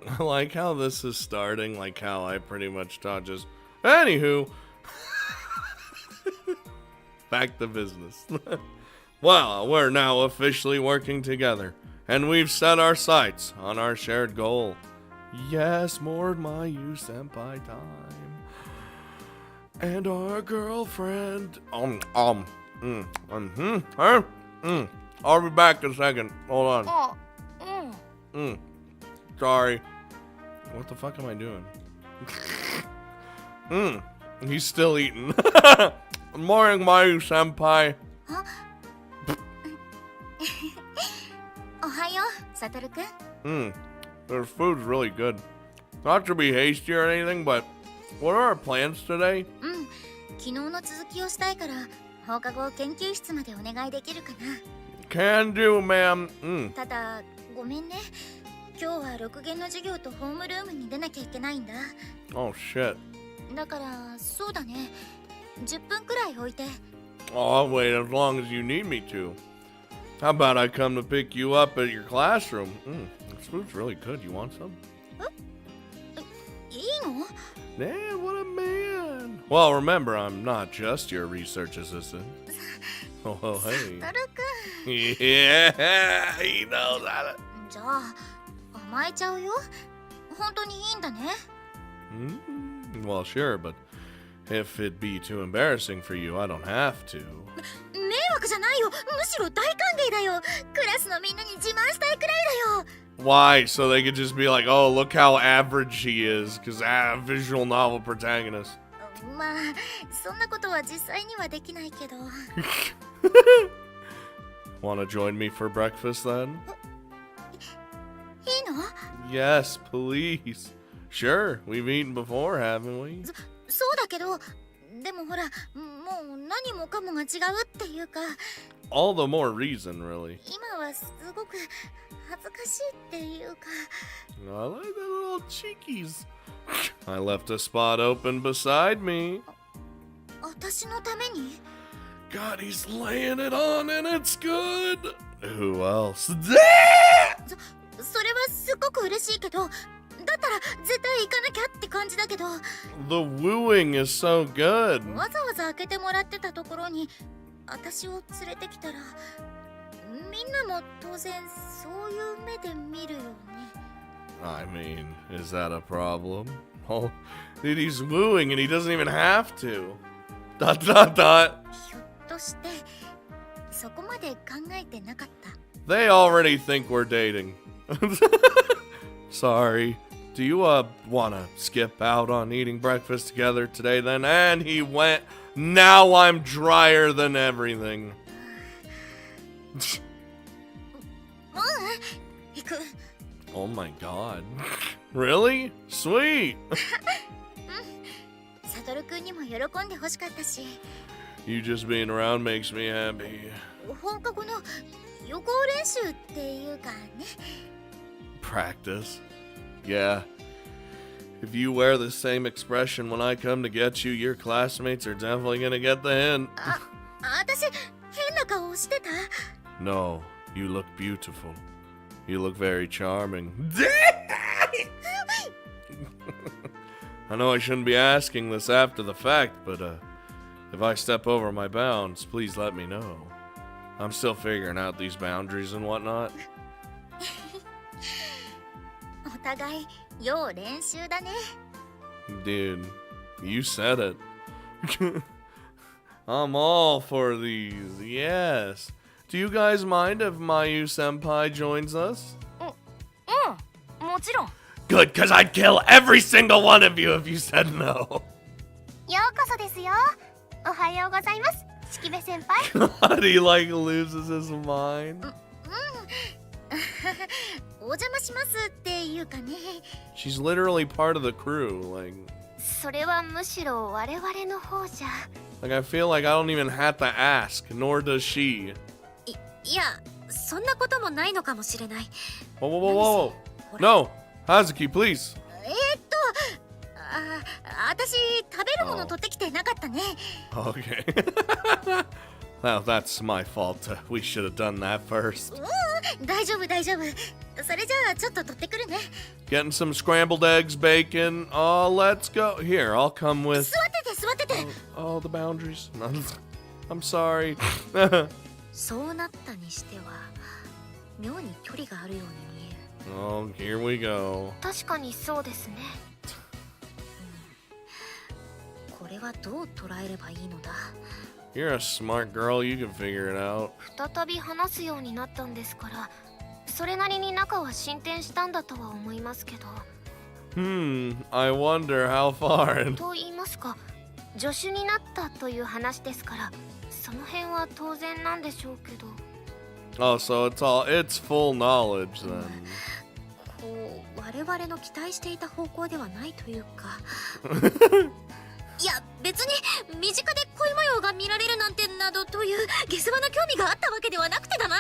I like how this is starting, like how I pretty much taught just... Anywho. Back to business. Well, we're now officially working together, and we've set our sights on our shared goal. Yes, more Mayu senpai time. And our girlfriend. I'll be back in a second. Hold on. Sorry. What the fuck am I doing? He's still eating. Morning, Mayu senpai. Ohayo, Satoru-kun. Their food's really good. Not to be hasty or anything, but what are our plans today? 昨日の続きをしたいから放課後研究室までお願いできるかな。 Can do, ma'am. ただごめんね。今日は6限の授業とホームルームに出なきゃいけないんだ。 Oh, shit. だからそうだね。10分くらい置いて。 Oh, I'll wait as long as you need me to. How about I come to pick you up at your classroom? This food's really good. You want some? いいの？ Yeah, what a man. Well, remember, I'm not just your research assistant. Oh, hey. サトルくん。 Yeah, he knows how to. じゃあ甘えちゃうよ。本当にいいんだね。 Well, sure, but if it'd be too embarrassing for you, I don't have to. 迷惑じゃないよ。むしろ大歓迎だよ。クラスのみんなに自慢したいくらいだよ。 Why? So they could just be like, oh, look how average she is, because visual novel protagonist. まあそんなことは実際にはできないけど。 Want to join me for breakfast then? いいの？ Yes, please. Sure, we've eaten before, haven't we? そうだけど、でもほら、もう何もかもが違うっていうか。 All the more reason, really. 今はすごく恥ずかしいっていうか。 I like the little cheekies. I left a spot open beside me. 私のために？ God, he's laying it on and it's good. Who else? それはすごく嬉しいけど、だったら絶対行かなきゃって感じだけど。 The wooing is so good. わざわざ開けてもらってたところに私を連れてきたら、みんなも当然そういう目で見るよね。 I mean, is that a problem? Oh, dude, he's wooing and he doesn't even have to. ... ひょっとしてそこまで考えてなかった。 They already think we're dating. Sorry. Do you wanna skip out on eating breakfast together today then? And he went. Now I'm drier than everything. 行く。 Oh my god. Really? Sweet. サトルくんにも喜んでほしかったし。 You just being around makes me happy. 放課後の予行練習っていうかね。 Practice. Yeah. If you wear the same expression when I come to get you, your classmates are definitely gonna get the hint. 私変な顔してた？ No, you look beautiful. You look very charming. I know I shouldn't be asking this after the fact, but if I step over my bounds, please let me know. I'm still figuring out these boundaries and whatnot. お互い要練習だね。 Dude, you said it. I'm all for these, yes. Do you guys mind if Mayu senpai joins us? もちろん。 Good, because I'd kill every single one of you if you said no. ようこそですよ。おはようございます。式部先輩。 God, he like loses his mind. お邪魔しますっていうかね。 She's literally part of the crew. Like それはむしろ我々の方じゃ。 I feel like I don't even have to ask, nor does she. いや、そんなこともないのかもしれない。 Whoa, whoa, whoa, whoa. No, Hazuki, please. 私食べるもの取ってきてなかったね。 Okay. Well, that's my fault. We should have done that first. 大丈夫大丈夫。それじゃあちょっと取ってくるね。 Getting some scrambled eggs, bacon. Oh, let's go. Here, I'll come with. 座ってて座ってて。 Oh, the boundaries. I'm sorry. そうなったにしては妙に距離があるように見える。 Oh, here we go. 確かにそうですね。これはどう捉えればいいのだ。 You're a smart girl. You can figure it out. 再び話すようになったんですから、それなりに仲は進展したんだとは思いますけど。 I wonder how far. と言いますか、助手になったという話ですから、その辺は当然なんでしょうけど。 Oh, so it's full knowledge then. こう我々の期待していた方向ではないというか。いや別に身近で恋模様が見られるなんてなどという下世話な興味があったわけではなくてだな。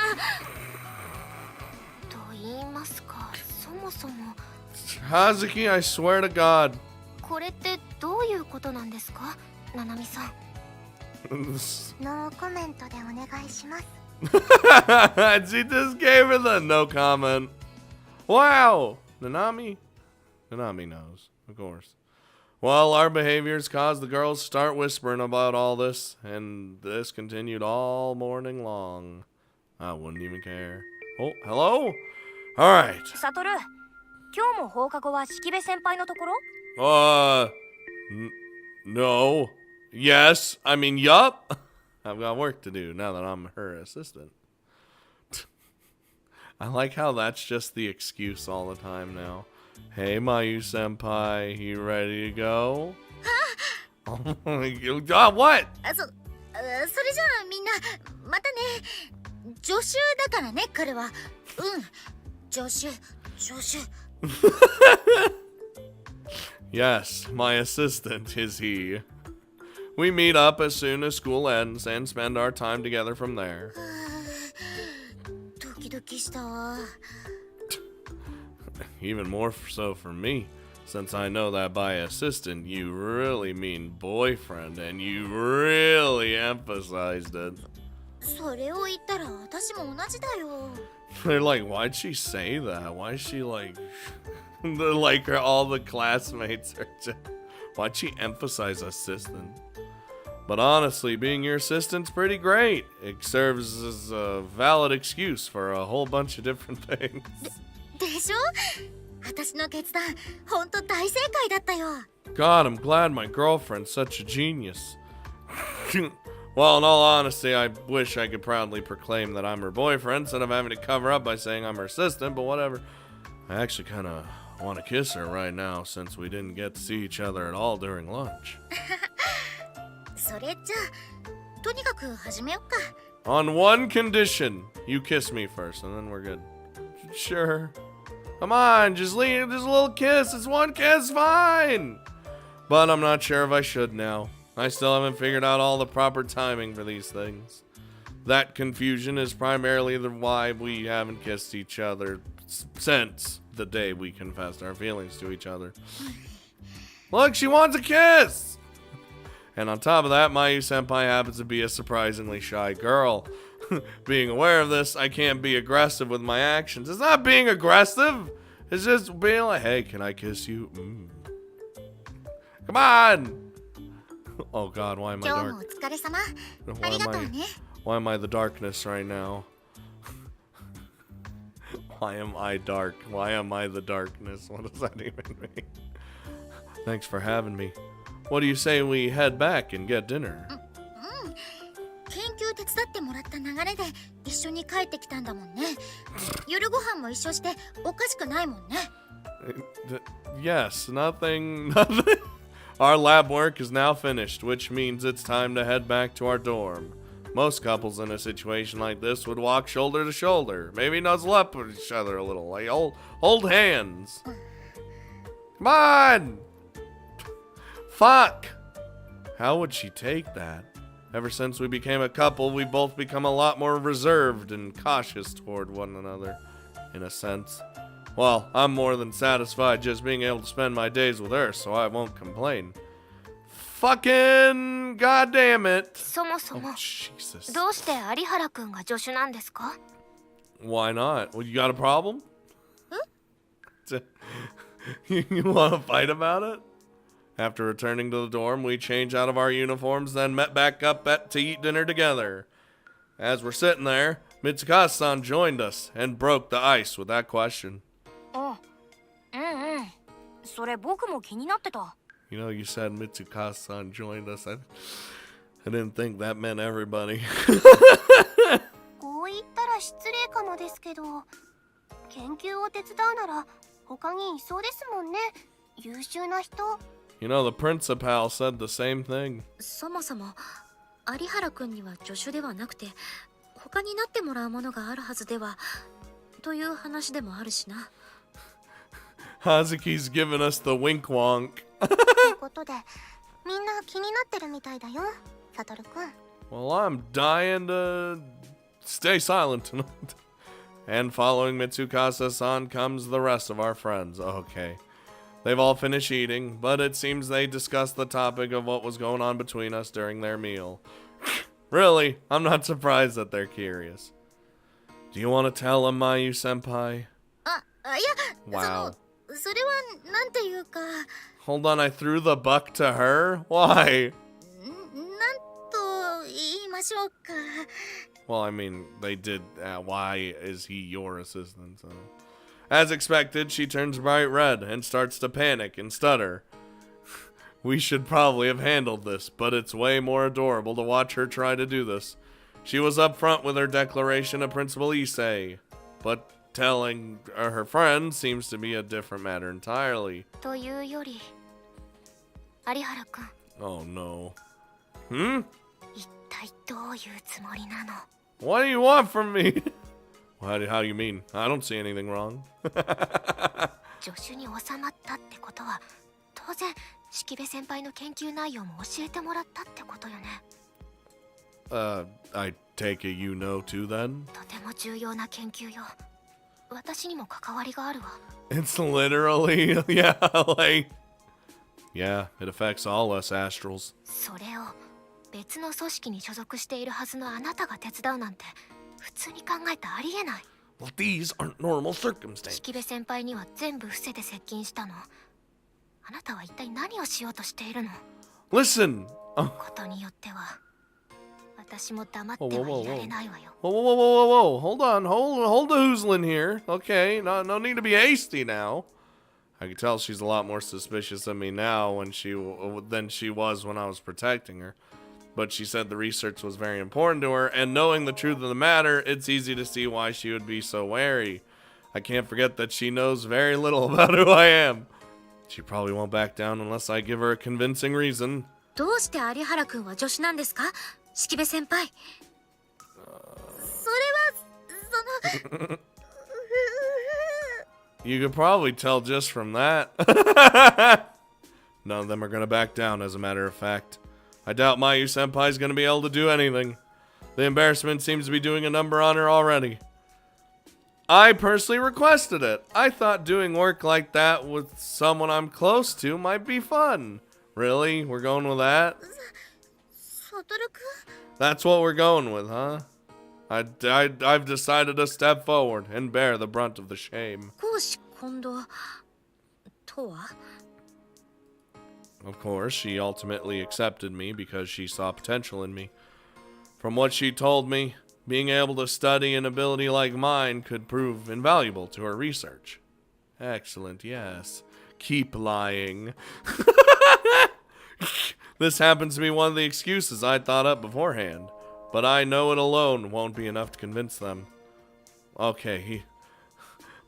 と言いますか、そもそも Hazuki, I swear to God. これってどういうことなんですか、ナナミさん。ノーコメントでお願いします。She just gave her the no comment. Wow. Nanami knows, of course. Well, our behaviors caused the girls to start whispering about all this, and this continued all morning long. I wouldn't even care. Oh, hello? All right. サトル、今日も放課後は式部先輩のところ？ No. Yes. I mean, yup. I've got work to do now that I'm her assistant. I like how that's just the excuse all the time now. Hey, Mayu senpai, you ready to go? Oh my God, what? それじゃあみんなまたね。助手だからね、彼は。助手。Yes, my assistant is he. We meet up as soon as school ends and spend our time together from there. ドキドキしたわ。 Even more so for me, since I know that by assistant you really mean boyfriend, and you really emphasized it. それを言ったら私も同じだよ。 They're like, why'd she say that? Why is she like, all the classmates are just, why'd she emphasize assistant? But honestly, being your assistant's pretty great. It serves as a valid excuse for a whole bunch of different things. でしょ？私の決断、ほんと大正解だったよ。 God, I'm glad my girlfriend's such a genius. Well, in all honesty, I wish I could proudly proclaim that I'm her boyfriend instead of having to cover up by saying I'm her assistant, but whatever. I actually kind of want to kiss her right now since we didn't get to see each other at all during lunch. それじゃあ、とにかく始めよっか。 On one condition, you kiss me first, and then we're good. Sure. Come on, just leave, just a little kiss. It's one kiss, fine. But I'm not sure if I should now. I still haven't figured out all the proper timing for these things. That confusion is primarily why we haven't kissed each other since the day we confessed our feelings to each other. Look, she wants a kiss! And on top of that, Mayu senpai happens to be a surprisingly shy girl. Being aware of this, I can't be aggressive with my actions. It's not being aggressive. It's just being like, hey, can I kiss you? Come on! Oh God, why am I dark? Why am I the darkness right now? Why am I dark? Why am I the darkness? What does that even mean? Thanks for having me. What do you say we head back and get dinner? 研究手伝ってもらった流れで一緒に帰ってきたんだもんね。夜ご飯も一緒しておかしくないもんね。Yes, nothing. Our lab work is now finished, which means it's time to head back to our dorm. Most couples in a situation like this would walk shoulder to shoulder, maybe nuzzle up with each other a little, like hold hands. Come on! Fuck! How would she take that? Ever since we became a couple, we've both become a lot more reserved and cautious toward one another, in a sense. Well, I'm more than satisfied just being able to spend my days with her, so I won't complain. Fucking goddamn it! そもそも、 Jesus. どうして有原くんが助手なんですか？ Why not? Well, you got a problem? Huh? You want to fight about it? After returning to the dorm, we changed out of our uniforms, then met back up to eat dinner together. As we're sitting there, Mitsukaze-san joined us and broke the ice with that question. Oh, それ僕も気になってた。 You know, you said Mitsukaze-san joined us. I didn't think that meant everybody. こう言ったら失礼かもですけど、研究を手伝うなら他にいそうですもんね。優秀な人。 You know, the principal said the same thing. そもそも有原くんには助手ではなくて他になってもらうものがあるはずではという話でもあるしな。 Hazuki's giving us the wink wonk. ということでみんな気になってるみたいだよ、サトルくん。 Well, I'm dying to stay silent tonight. And following Mitsukaze-san comes the rest of our friends. Okay. They've all finished eating, but it seems they discussed the topic of what was going on between us during their meal. Really, I'm not surprised that they're curious. Do you want to tell them, Mayu-senpai? いや、 Wow. それはなんていうか。 Hold on, I threw the buck to her? Why? なんと言いましょうか。 Well, I mean, they did. Why is he your assistant? So. As expected, she turns bright red and starts to panic and stutter. We should probably have handled this, but it's way more adorable to watch her try to do this. She was upfront with her declaration of Principal Issei, but telling her friend seems to be a different matter entirely. というより、有原くん。 Oh no. Hmm? 一体どういうつもりなの？ What do you want from me? How do you mean? I don't see anything wrong. 助手に収まったってことは、当然式部先輩の研究内容も教えてもらったってことよね。I take it you know too then? とても重要な研究よ。私にも関わりがあるわ。 It's literally, yeah, like, yeah, it affects all us astrals. それを別の組織に所属しているはずのあなたが手伝うなんて普通に考えたらありえない。 Well, these aren't normal circumstances. 式部先輩には全部伏せて接近したの。あなたは一体何をしようとしているの？ Listen! ことによっては私も黙ってはいられないわよ。 Whoa, whoa, whoa, whoa, whoa, whoa. Hold on, hold the hoozlin here. Okay, no need to be hasty now. I can tell she's a lot more suspicious of me now than she was when I was protecting her. But she said the research was very important to her, and knowing the truth of the matter, it's easy to see why she would be so wary. I can't forget that she knows very little about who I am. She probably won't back down unless I give her a convincing reason. どうして有原くんは助手なんですか？式部先輩。それはその You could probably tell just from that. None of them are going to back down, as a matter of fact. I doubt Mayu-senpai's going to be able to do anything. The embarrassment seems to be doing a number on her already. I personally requested it. I thought doing work like that with someone I'm close to might be fun. Really? We're going with that? サトルくん。 That's what we're going with, huh? I've decided to step forward and bear the brunt of the shame. 公私混同とは？ Of course, she ultimately accepted me because she saw potential in me. From what she told me, being able to study an ability like mine could prove invaluable to her research. Excellent, yes. Keep lying. This happens to be one of the excuses I'd thought up beforehand, but I know it alone won't be enough to convince them. Okay,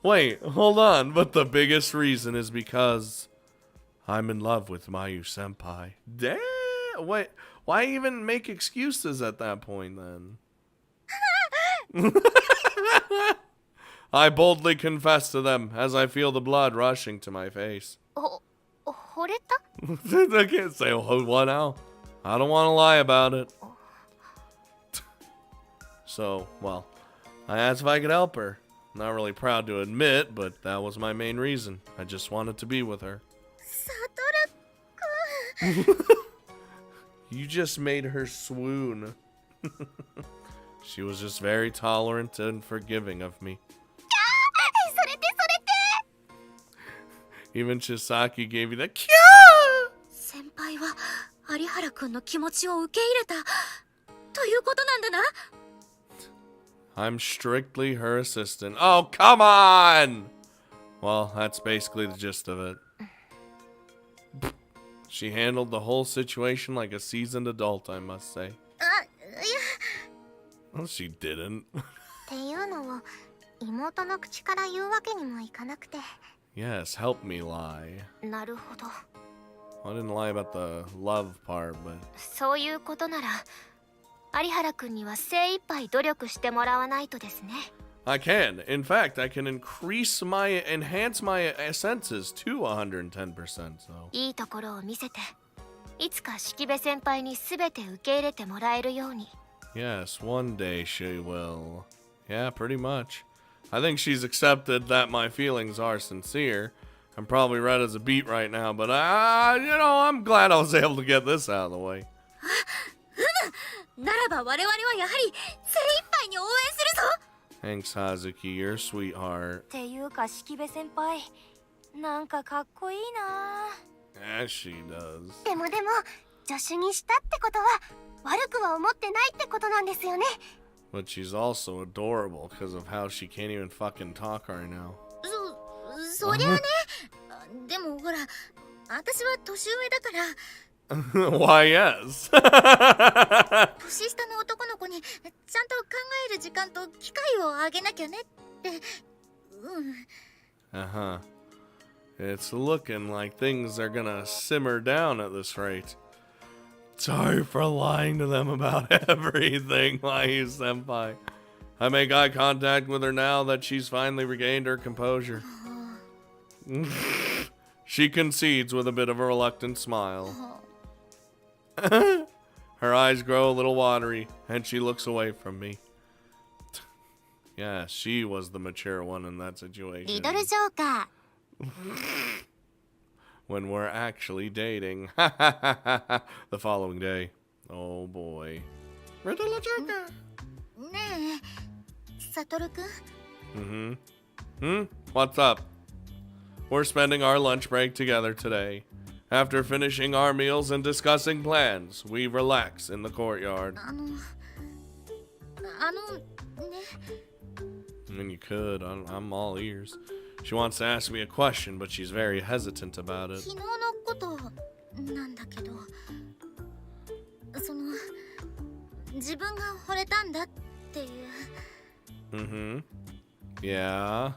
wait, hold on, but the biggest reason is because I'm in love with Mayu-senpai. Damn, wait, why even make excuses at that point then? I boldly confess to them as I feel the blood rushing to my face. 惚れた？ I can't say what now. I don't want to lie about it. So, well, I asked if I could help her. Not really proud to admit, but that was my main reason. I just wanted to be with her. サトルくん。 You just made her swoon. She was just very tolerant and forgiving of me. それってそれって Even Chisaki gave you the kya! 先輩は有原くんの気持ちを受け入れたということなんだな。 I'm strictly her assistant. Oh, come on! Well, that's basically the gist of it. She handled the whole situation like a seasoned adult, I must say. あ、いや Well, she didn't. っていうのを妹の口から言うわけにもいかなくて。 Yes, help me lie. なるほど。 I didn't lie about the love part, but... そういうことなら有原くんには精一杯努力してもらわないとですね。 I can. In fact, I can enhance my senses to 110%, so... いいところを見せて、いつか式部先輩に全て受け入れてもらえるように。 Yes, one day she will. Yeah, pretty much. I think she's accepted that my feelings are sincere. I'm probably red as a beet right now, but I'm glad I was able to get this out of the way. ならば我々はやはり精一杯に応援するぞ。 Thanks, Hazuki, your sweetheart. っていうか式部先輩、なんかかっこいいな。 As she does. でも助手にしたってことは悪くは思ってないってことなんですよね。 But she's also adorable because of how she can't even fucking talk right now. そりゃあね。でもほら、私は年上だから。 Why, yes. 年下の男の子にちゃんと考える時間と機会をあげなきゃねって。Uh-huh. It's looking like things are gonna simmer down at this rate. Sorry for lying to them about everything, Mayu senpai. I make eye contact with her now that she's finally regained her composure. She concedes with a bit of a reluctant smile. Her eyes grow a little watery, and she looks away from me. Yeah, she was the mature one in that situation. Riddle Joker. When we're actually dating. The following day. Oh boy. Riddle Joker. ねえ、サトルくん。 What's up? We're spending our lunch break together today. After finishing our meals and discussing plans, we relax in the courtyard. ね。 I mean, you could. I'm all ears. She wants to ask me a question, but she's very hesitant about it. 昨日のことなんだけど、その自分が惚れたんだっていう。 Yeah.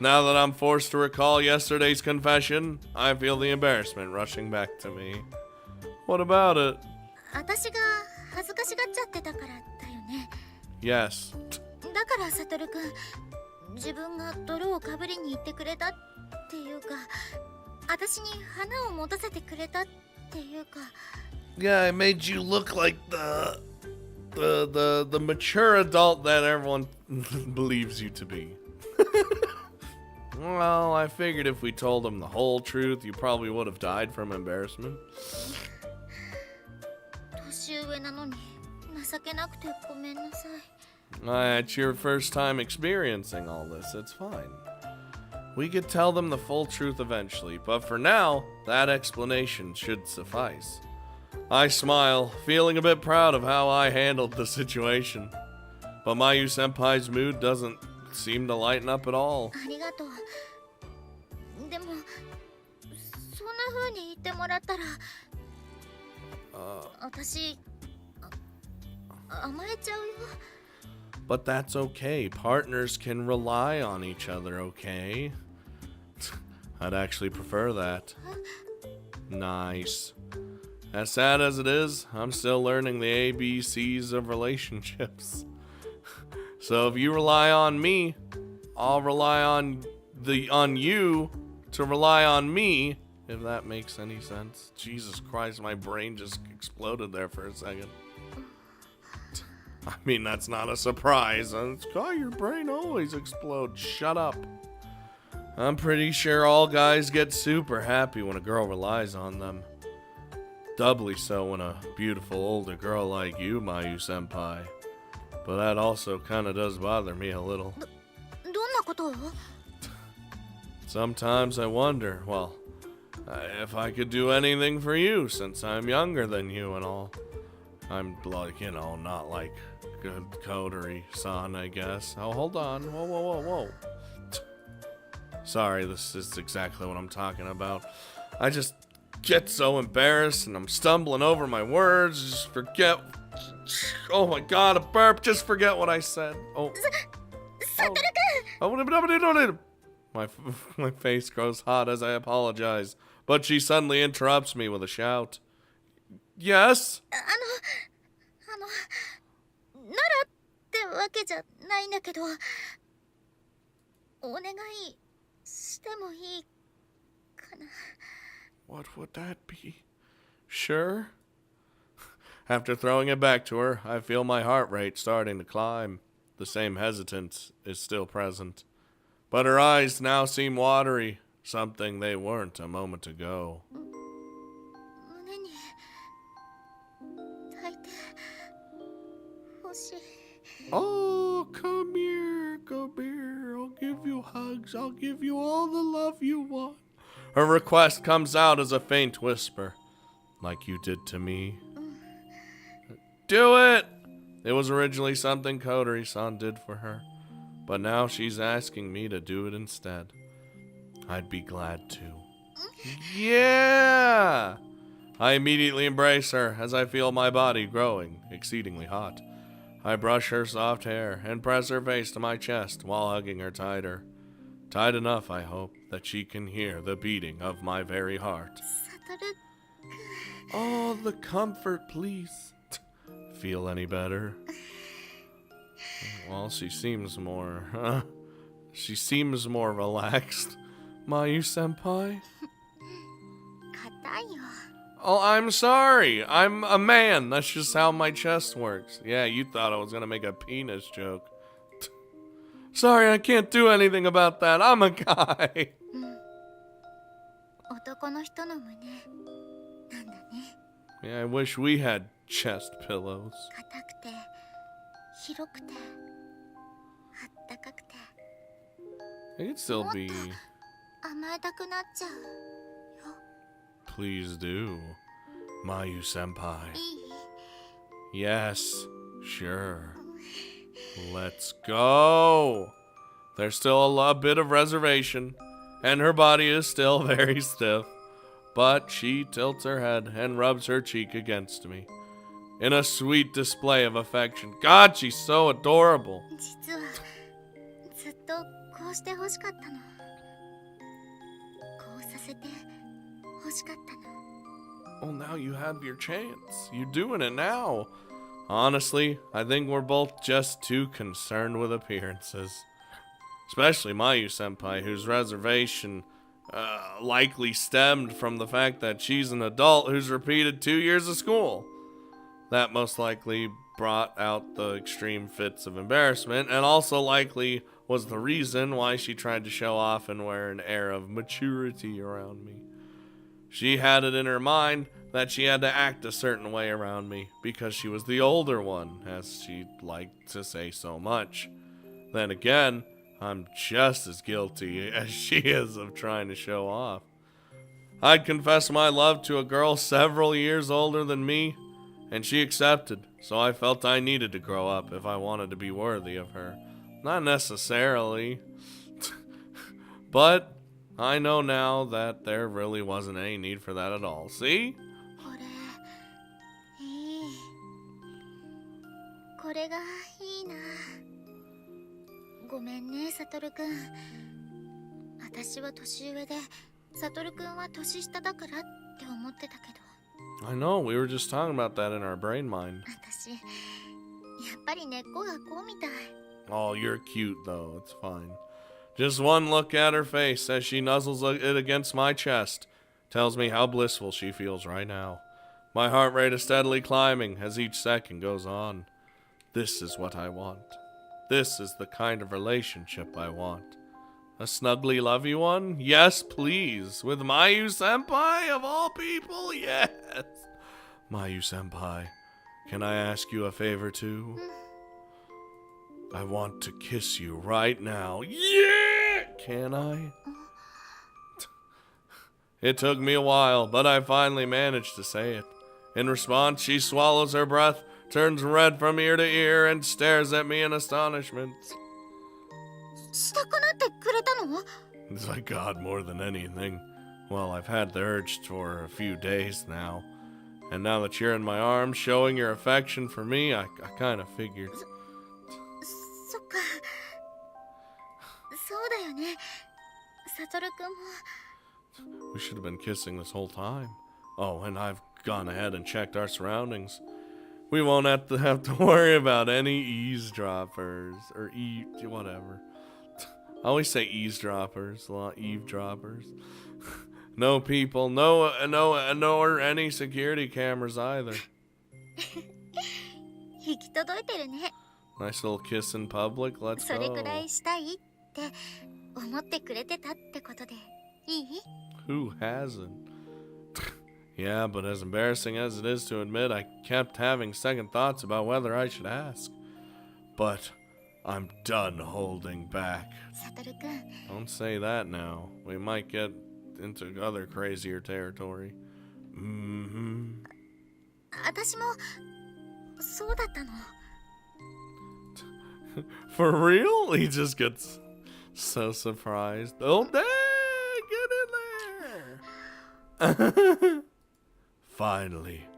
Now that I'm forced to recall yesterday's confession, I feel the embarrassment rushing back to me. What about it? 私が恥ずかしがっちゃってたからだよね。 Yes. だからサトルくん、自分が泥をかぶりに行ってくれたっていうか、私に花を持たせてくれたっていうか。 Yeah, it made you look like the mature adult that everyone believes you to be. Well, I figured if we told them the whole truth, you probably would have died from embarrassment. 年上なのに情けなくてごめんなさい。 It's your first time experiencing all this. It's fine. We could tell them the full truth eventually, but for now, that explanation should suffice. I smile, feeling a bit proud of how I handled the situation. But Mayu senpai's mood doesn't seem to lighten up at all. ありがとう。でも、そんな風に言ってもらったら、私、甘えちゃうよ。 But that's okay. Partners can rely on each other, okay? I'd actually prefer that. Nice. As sad as it is, I'm still learning the ABCs of relationships. So if you rely on me, I'll rely on you to rely on me, if that makes any sense. Jesus Christ, my brain just exploded there for a second. I mean, that's not a surprise. Your brain always explodes. Shut up. I'm pretty sure all guys get super happy when a girl relies on them. Doubly so when a beautiful older girl like you, Mayu senpai. But that also kind of does bother me a little. どんなことを？ Sometimes I wonder, well, if I could do anything for you since I'm younger than you and all. I'm like, you know, not like good Kodori-san, I guess. Oh, hold on. Whoa, whoa, whoa, whoa. Sorry, this is exactly what I'm talking about. I just get so embarrassed and I'm stumbling over my words. Just forget. Oh my god, a burp. Just forget what I said. Oh. Oh. My face grows hot as I apologize, but she suddenly interrupts me with a shout. Yes? ならってわけじゃないんだけど、お願いしてもいいかな。 What would that be? Sure? After throwing it back to her, I feel my heart rate starting to climb. The same hesitance is still present. But her eyes now seem watery, something they weren't a moment ago. 胸に抱いてほしい。 Oh, come here. I'll give you hugs. I'll give you all the love you want. Her request comes out as a faint whisper, like you did to me. Do it! It was originally something Kodori-san did for her, but now she's asking me to do it instead. I'd be glad to. Yeah! I immediately embrace her as I feel my body growing exceedingly hot. I brush her soft hair and press her face to my chest while hugging her tighter. Tight enough, I hope, that she can hear the beating of my very heart. サトル。 Oh, the comfort, please. Feel any better? Well, she seems more relaxed. Mayu-senpai? 硬いよ。 Oh, I'm sorry. I'm a man. That's just how my chest works. Yeah, you thought I was gonna make a penis joke. Sorry, I can't do anything about that. I'm a guy. 男の人の胸なんだね。 Yeah, I wish we had chest pillows. 硬くて広くてあったかくて It could still be. 甘えたくなっちゃうよ。 Please do. Mayu-senpai. いい？ Yes, sure. Let's go. There's still a bit of reservation, and her body is still very stiff, but she tilts her head and rubs her cheek against me in a sweet display of affection. God, she's so adorable. 実はずっとこうして欲しかったの。こうさせて欲しかったの。 Well, now you have your chance. You're doing it now. Honestly, I think we're both just too concerned with appearances. Especially Mayu-senpai, whose reservation likely stemmed from the fact that she's an adult who's repeated 2 years of school. That most likely brought out the extreme fits of embarrassment, and also likely was the reason why she tried to show off and wear an air of maturity around me. She had it in her mind that she had to act a certain way around me because she was the older one, as she liked to say so much. Then again, I'm just as guilty as she is of trying to show off. I'd confessed my love to a girl several years older than me, and she accepted, so I felt I needed to grow up if I wanted to be worthy of her. Not necessarily, but I know now that there really wasn't any need for that at all. See? これいい。これがいいな。ごめんね、サトルくん。私は年上で、サトルくんは年下だからって思ってたけど。 I know, we were just talking about that in our brain mind. 私、やっぱり根っこがこうみたい。 Oh, you're cute though, it's fine. Just one look at her face as she nuzzles it against my chest tells me how blissful she feels right now. My heart rate is steadily climbing as each second goes on. This is what I want. This is the kind of relationship I want. A snuggly, lovey one? Yes, please. With Mayu-senpai, of all people? Yes. Mayu-senpai, can I ask you a favor too? I want to kiss you right now. Yeah! Can I? It took me a while, but I finally managed to say it. In response, she swallows her breath, turns red from ear to ear, and stares at me in astonishment. したくなってくれたの? It's like God more than anything. Well, I've had the urge for a few days now. And now that you're in my arms, showing your affection for me, I kind of figured. そっか。そうだよね。サトルくんも。 We should have been kissing this whole time. Oh, and I've gone ahead and checked our surroundings. We won't have to worry about any eavesdroppers or whatever. I always say eavesdroppers, a lot eavesdroppers. No people, no or any security cameras either. 行き届いてるね。 Nice little kiss in public. Let's それくら go. いしたいって思ってくれてたってことでいい? Who hasn't? Yeah, but as embarrassing as it is to admit, I kept having second thoughts about whether I should ask. But I'm done holding back. サトルくん。 Don't say that now. We might get into other crazier territory. Mm-hmm. 私もそうだったの。 For real? He just gets so surprised. Oh, dang! Get in there! Finally,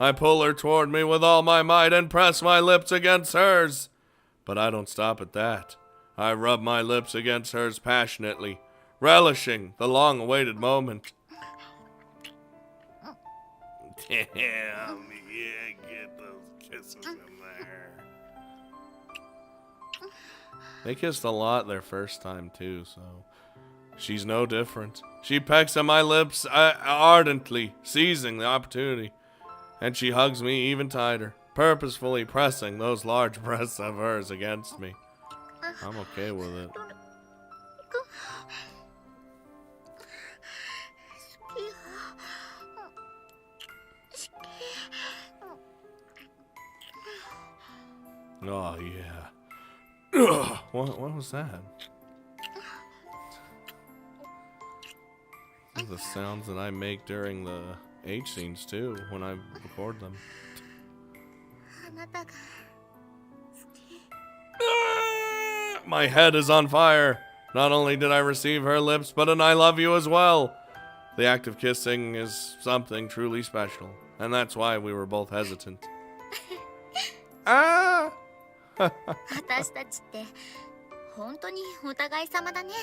I pull her toward me with all my might and press my lips against hers. But I don't stop at that. I rub my lips against hers passionately, relishing the long-awaited moment. Damn, yeah, get those kisses in there. They kissed a lot their first time too, so she's no different. She pecks at my lips ardently, seizing the opportunity, and she hugs me even tighter, purposefully pressing those large breasts of hers against me. I'm okay with it. Oh, yeah. Ugh, what was that? These are the sounds that I make during the H scenes too, when I record them. My head is on fire. Not only did I receive her lips, but an I love you as well. The act of kissing is something truly special, and that's why we were both hesitant. Ah! 私たちって本当にお互い様だね。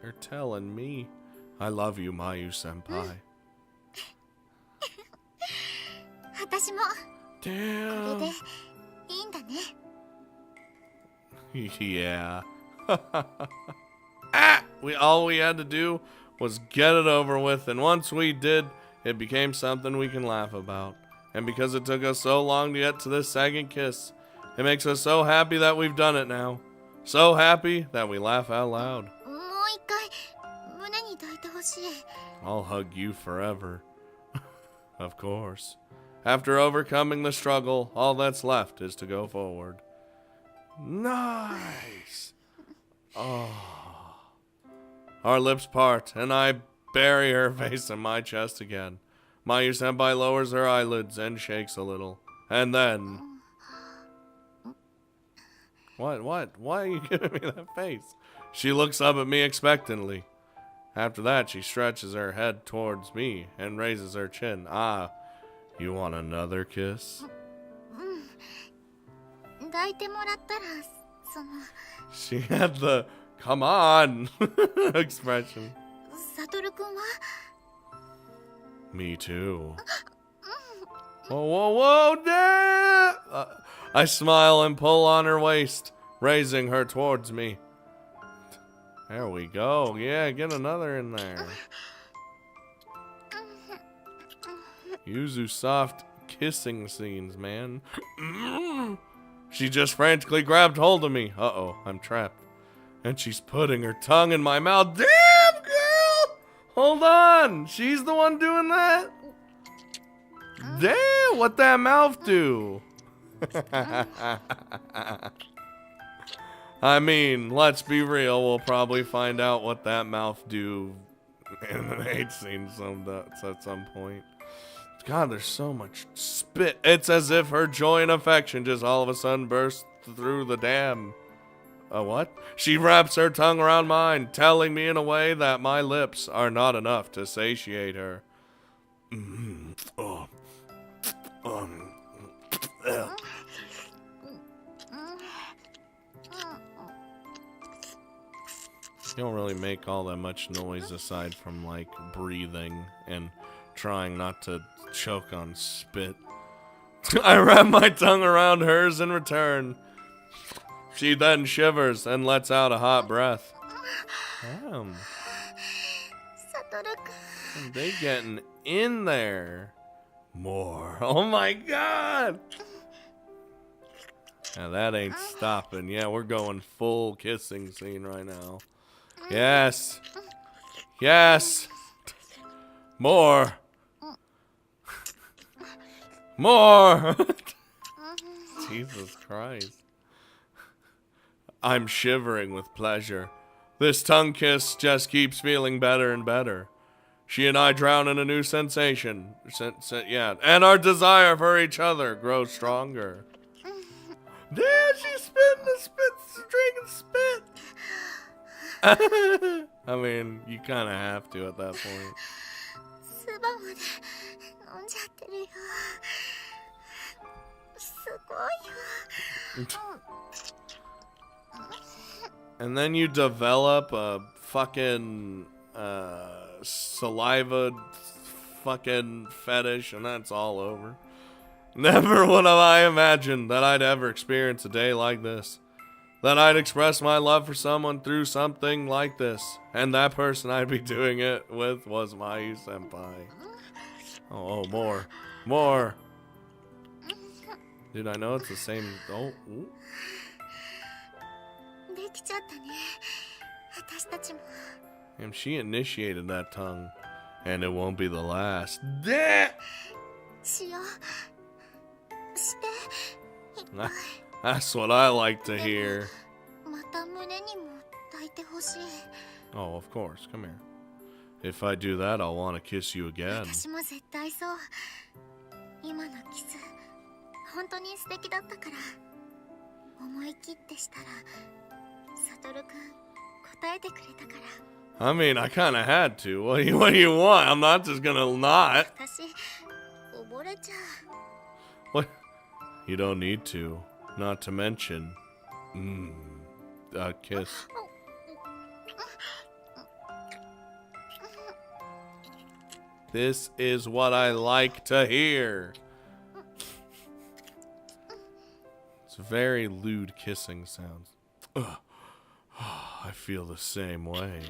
You're telling me. I love you, Mayu senpai. 私もこれ Damn. でいいんだね。 Yeah. Ah! All we had to do was get it over with, and once we did, it became something we can laugh about. And because it took us so long to get to this second kiss, it makes us so happy that we've done it now. So happy that we laugh out loud. もう一回胸に抱いてほしい。 I'll hug you forever. Of course. After overcoming the struggle, all that's left is to go forward. Nice. Oh. Our lips part, and I bury her face in my chest again. Mayu senpai lowers her eyelids and shakes a little. And then... What? Why are you giving me that face? She looks up at me expectantly. After that, she stretches her head towards me and raises her chin. Ah, you want another kiss? 抱いてもらったらその She had the come on expression. サトルくんは Me too. Whoa, damn! I smile and pull on her waist, raising her towards me. There we go. Yeah, get another in there. Yuzu soft kissing scenes, man. She just frantically grabbed hold of me. Uh-oh, I'm trapped. And she's putting her tongue in my mouth. Damn, girl! Hold on. She's the one doing that? Damn, what that mouth do? I mean, let's be real. We'll probably find out what that mouth do in the hate scene at some point. God, there's so much spit. It's as if her joy and affection just all of a sudden burst through the dam. What? She wraps her tongue around mine, telling me in a way that my lips are not enough to satiate her. Oh. You don't really make all that much noise aside from like breathing and trying not to choke on spit. I wrap my tongue around hers in return. She then shivers and lets out a hot breath. Damn. They getting in there. More. Oh my god. Now that ain't stopping. Yeah, we're going full kissing scene right now. Yes. Yes. More. More. Jesus Christ. I'm shivering with pleasure. This tongue kiss just keeps feeling better and better. She and I drown in a new sensation. And our desire for each other grows stronger. Damn, she's spitting the spit, drinking spit. I mean, you kind of have to at that point. And then you develop a fucking saliva fucking fetish, and that's all over. Never would have I imagined that I'd ever experience a day like this. That I'd express my love for someone through something like this. And that person I'd be doing it with was Mayu senpai. Oh, more. More. Dude, I know it's the same. Oh, ooh. Damn, she initiated that tongue. And it won't be the last. That's what I like to hear. Oh, of course. Come here. If I do that, I'll want to kiss you again. I mean, I kind of had to. What do you want? I'm not just gonna not. What? You don't need to. Not to mention, a kiss. This is what I like to hear. It's very lewd kissing sounds. Ugh. I feel the same way.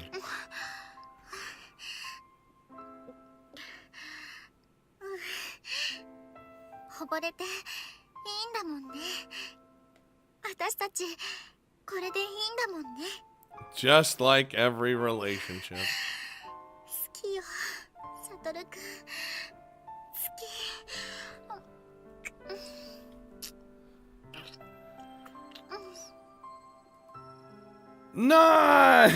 Just like every relationship. No!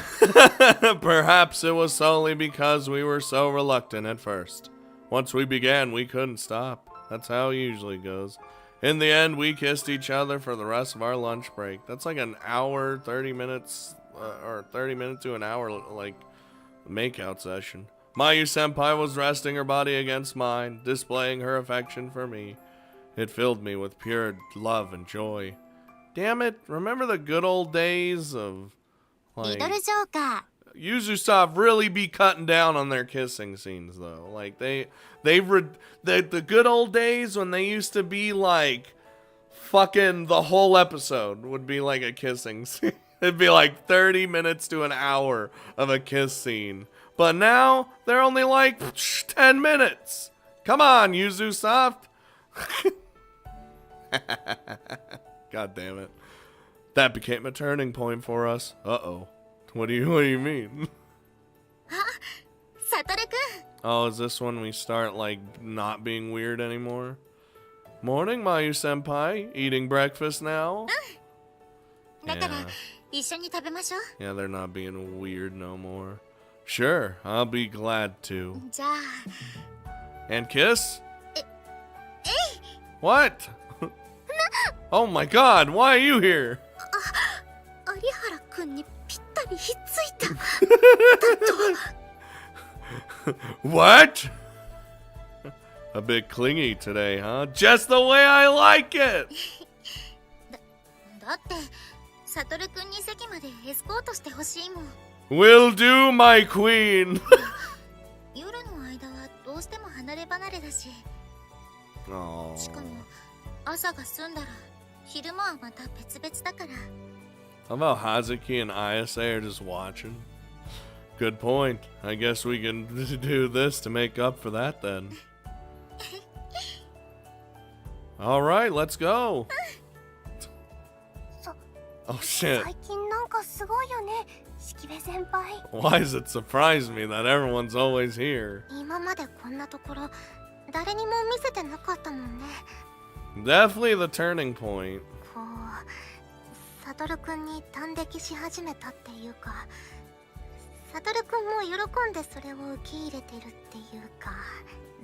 Perhaps it was solely because we were so reluctant at first. Once we began, we couldn't stop. That's how it usually goes. In the end, we kissed each other for the rest of our lunch break. That's like an hour, 30 minutes, or 30 minutes to an hour, like, makeout session. Mayu senpai was resting her body against mine, displaying her affection for me. It filled me with pure love and joy. Damn it, remember the good old days of, like, Riddle Joker. Yuzusoft really be cutting down on their kissing scenes, though. Like, the good old days when they used to be, like, fucking the whole episode would be, like, a kissing scene. It'd be, like, 30 minutes to an hour of a kiss scene. But now, they're only, like, 10 minutes. Come on, Yuzusoft. God damn it. That became a turning point for us. Uh-oh. What do you mean? Oh, is this when we start, like, not being weird anymore? Morning, Mayu senpai. Eating breakfast now? Yeah. 一緒に食べましょう。 Yeah, they're not being weird no more. Sure, I'll be glad to. じゃあ And kiss? What? Oh my god, why are you here? 有原くんにぴったりひっついた。 What? A bit clingy today, huh? Just the way I like it! だってサトルくんに席までエスコートしてほしいもん。 Will do, my queen! 夜の間はどうしても離れ離れだし、 Oh. しかも朝が済んだら昼間はまた別々だから。 How about Hazuki and Ayase are just watching? Good point. I guess we can do this to make up for that then. Alright, let's go. Oh shit. 最近なんかすごいよね、式部先輩。 Why does it surprise me that everyone's always here? 今までこんなところ誰にも見せてなかったもんね。 Definitely the turning point. こうサトルくんに短歴し始めたっていうか、サトルくんも喜んでそれを受け入れてるっていうか。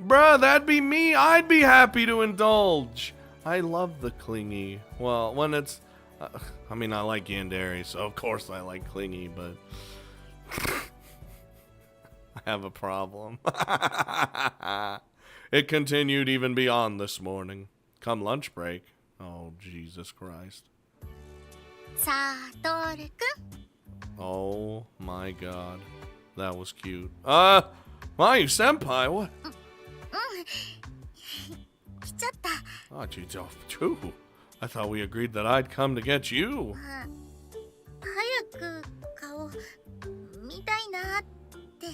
Bruh, that'd be me. I'd be happy to indulge. I love the clingy. Well, when it's... I mean, I like Yandere, so of course I like clingy, but... I have a problem. It continued even beyond this morning. Come lunch break. Oh, Jesus Christ. サトルくん。 Oh my god. That was cute. Mayu senpai, what? 来ちゃった。 Oh, geez, oh, I thought we agreed that I'd come to get you. 早く顔見たいなって。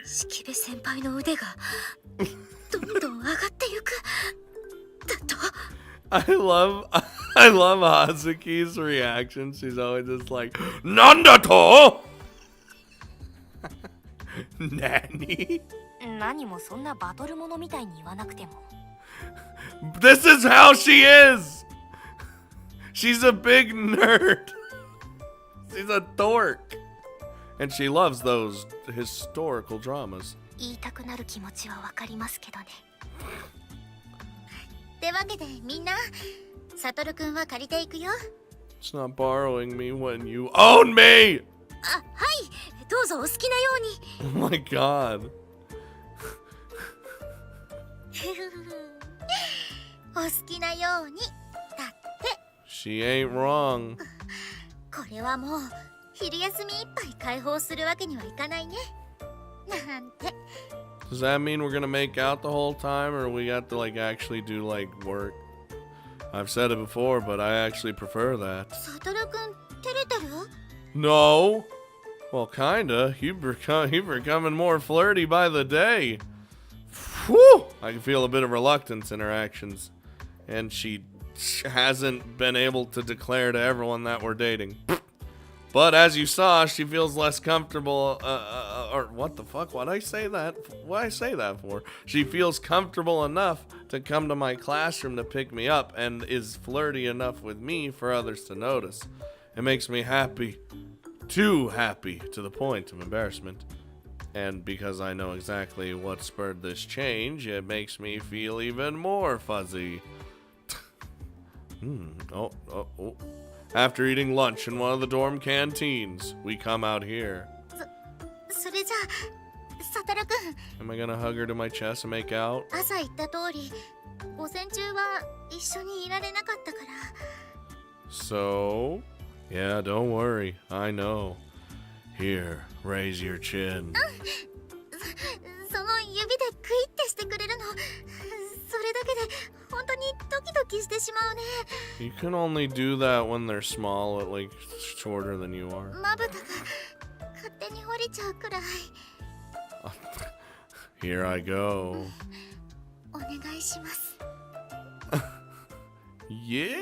式部先輩の腕がどんどん上がってゆく。だと。 I love Hazuki's reaction. She's always just like, Nandato! Nanny? 何もそんなバトルものみたいに言わなくても。 This is how she is! She's a big nerd. She's a dork. And she loves those historical dramas. 言いたくなる気持ちはわかりますけどね。ってわけでみんな、サトルくんは借りていくよ。 It's not borrowing me when you own me! あ、はい、どうぞお好きなように。 Oh my god. お好きなように。だって。 She ain't wrong. これはもう昼休みいっぱい解放するわけにはいかないね。なんて。 Does that mean we're gonna make out the whole time, or we got to like actually do like work? I've said it before, but I actually prefer that. サトルくん照れてる？ No. Well, kinda. You're becoming more flirty by the day. Whew! I can feel a bit of reluctance in her actions, and she hasn't been able to declare to everyone that we're dating. But as you saw, she feels less comfortable, or what the fuck? Why'd I say that? Why'd I say that for? She feels comfortable enough to come to my classroom to pick me up and is flirty enough with me for others to notice. It makes me happy. Too happy to the point of embarrassment. And because I know exactly what spurred this change, it makes me feel even more fuzzy. Oh. After eating lunch in one of the dorm canteens, we come out here. それじゃあ、サトルくん。 Am I gonna hug her to my chest and make out? 朝言った通り、午前中は一緒にいられなかったから。 So? Yeah, don't worry. I know. Here, raise your chin. その指でクイってしてくれるの。それだけで本当にドキドキしてしまうね。 You can only do that when they're small, like shorter than you are. まぶたが勝手に降りちゃうくらい。 Here I go. お願いします。 Yeah!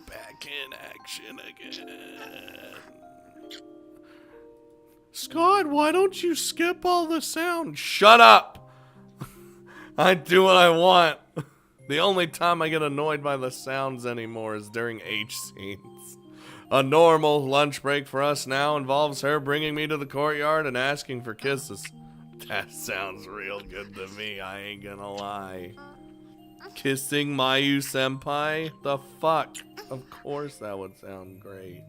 Back in action again. Scott, why don't you skip all the sound? Shut up! I do what I want. The only time I get annoyed by the sounds anymore is during H scenes. A normal lunch break for us now involves her bringing me to the courtyard and asking for kisses. That sounds real good to me, I ain't gonna lie. Kissing Mayu senpai? The fuck? Of course that would sound great.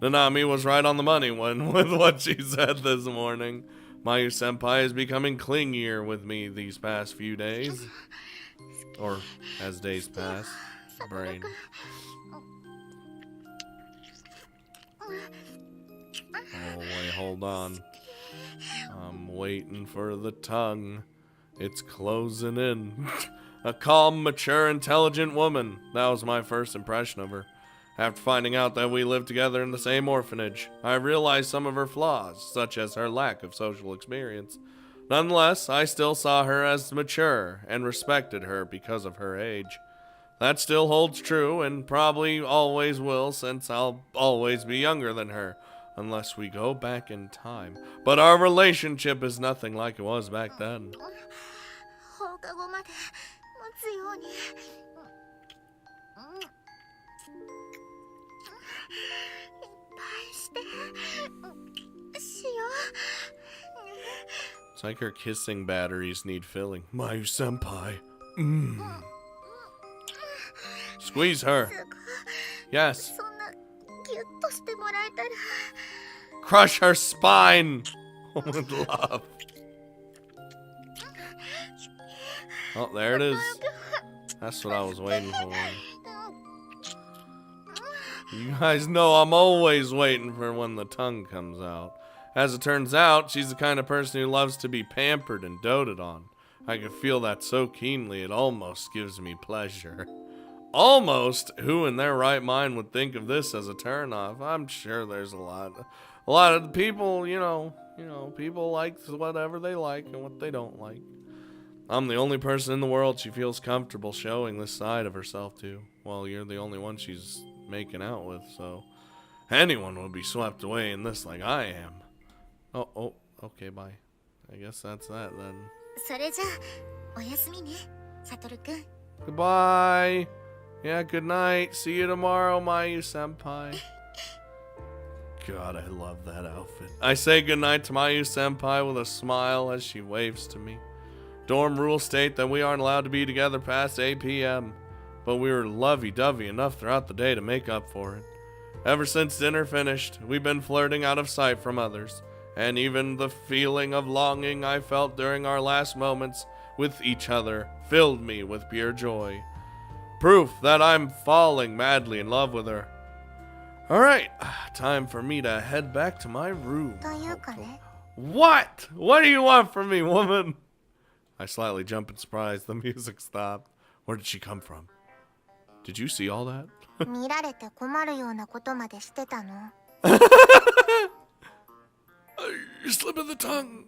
Nanami was right on the money with what she said this morning. Mayu senpai is becoming clingier with me these past few days. Or as days pass. Brain. Oh wait, hold on. I'm waiting for the tongue. It's closing in. A calm, mature, intelligent woman. That was my first impression of her. After finding out that we lived together in the same orphanage, I realized some of her flaws, such as her lack of social experience. Nonetheless, I still saw her as mature and respected her because of her age. That still holds true and probably always will, since I'll always be younger than her, unless we go back in time. But our relationship is nothing like it was back then. 放課後まで待つように。いっぱいしてしよう。 It's like her kissing batteries need filling. Mayu senpai. Squeeze her. Yes. そんなギュッとしてもらえたら。 Crush her spine with love. Oh, there it is. That's what I was waiting for. You guys know I'm always waiting for when the tongue comes out. As it turns out, she's the kind of person who loves to be pampered and doted on. I can feel that so keenly it almost gives me pleasure. Almost? Who in their right mind would think of this as a turnoff? I'm sure there's a lot of people, you know, people like whatever they like and what they don't like. I'm the only person in the world she feels comfortable showing this side of herself to. Well, you're the only one she's making out with, so anyone would be swept away in this like I am. Oh, okay, bye. I guess that's that then. それじゃあおやすみね、サトルくん。 Goodbye. Yeah, good night. See you tomorrow, Mayu senpai. God, I love that outfit. I say goodnight to Mayu senpai with a smile as she waves to me. Dorm rules state that we aren't allowed to be together past 8 p.m., but we were lovey-dovey enough throughout the day to make up for it. Ever since dinner finished, we've been flirting out of sight from others, and even the feeling of longing I felt during our last moments with each other filled me with pure joy. Proof that I'm falling madly in love with her. Alright, time for me to head back to my room. というかね。 What? What do you want from me, woman? I slightly jump in surprise. The music stopped. Where did she come from? Did you see all that? 見られて困るようなことまでしてたの。 You're slipping the tongue.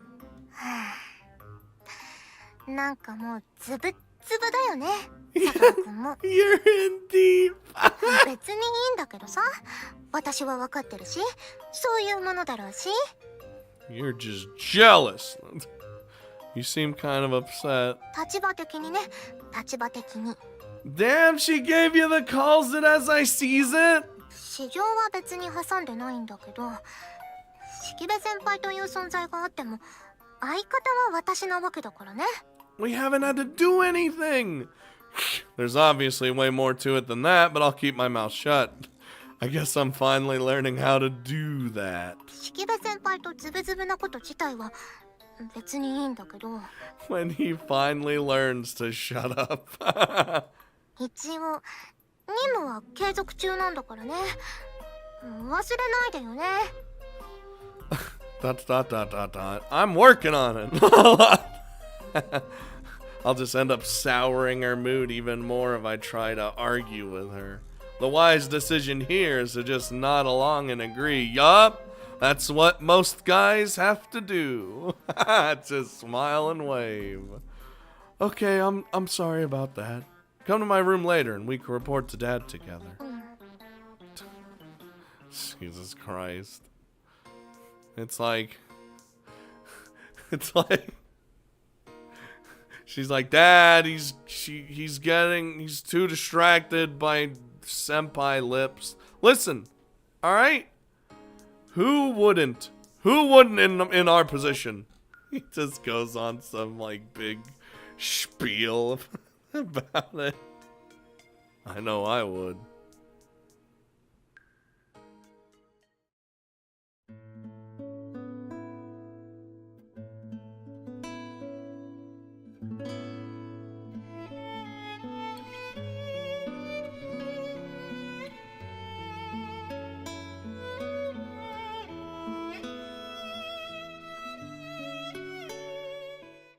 なんかもうズブッズブだよね。サトルくんも。 You're in deep. 別にいいんだけどさ。私は分かってるし、そういうものだろうし。 You're just jealous. You seem kind of upset. 立場的にね、立場的に。 Damn, she gave you the calls it as I sees it. 市場は別に挟んでないんだけど、式部先輩という存在があっても、相方は私なわけだからね。 We haven't had to do anything. There's obviously way more to it than that, but I'll keep my mouth shut. I guess I'm finally learning how to do that. 式部先輩とズブズブなこと自体は別にいいんだけど。 When he finally learns to shut up. 一応任務は継続中なんだからね。忘れないでよね。 I'm working on it. I'll just end up souring her mood even more if I try to argue with her. The wise decision here is to just nod along and agree. Yup, that's what most guys have to do. Just smile and wave. Okay, I'm sorry about that. Come to my room later and we can report to Dad together. Jesus Christ. It's like She's like, Dad, he's too distracted by senpai lips. Listen, all right? Who wouldn't in our position? He just goes on some like big spiel about it. I know I would.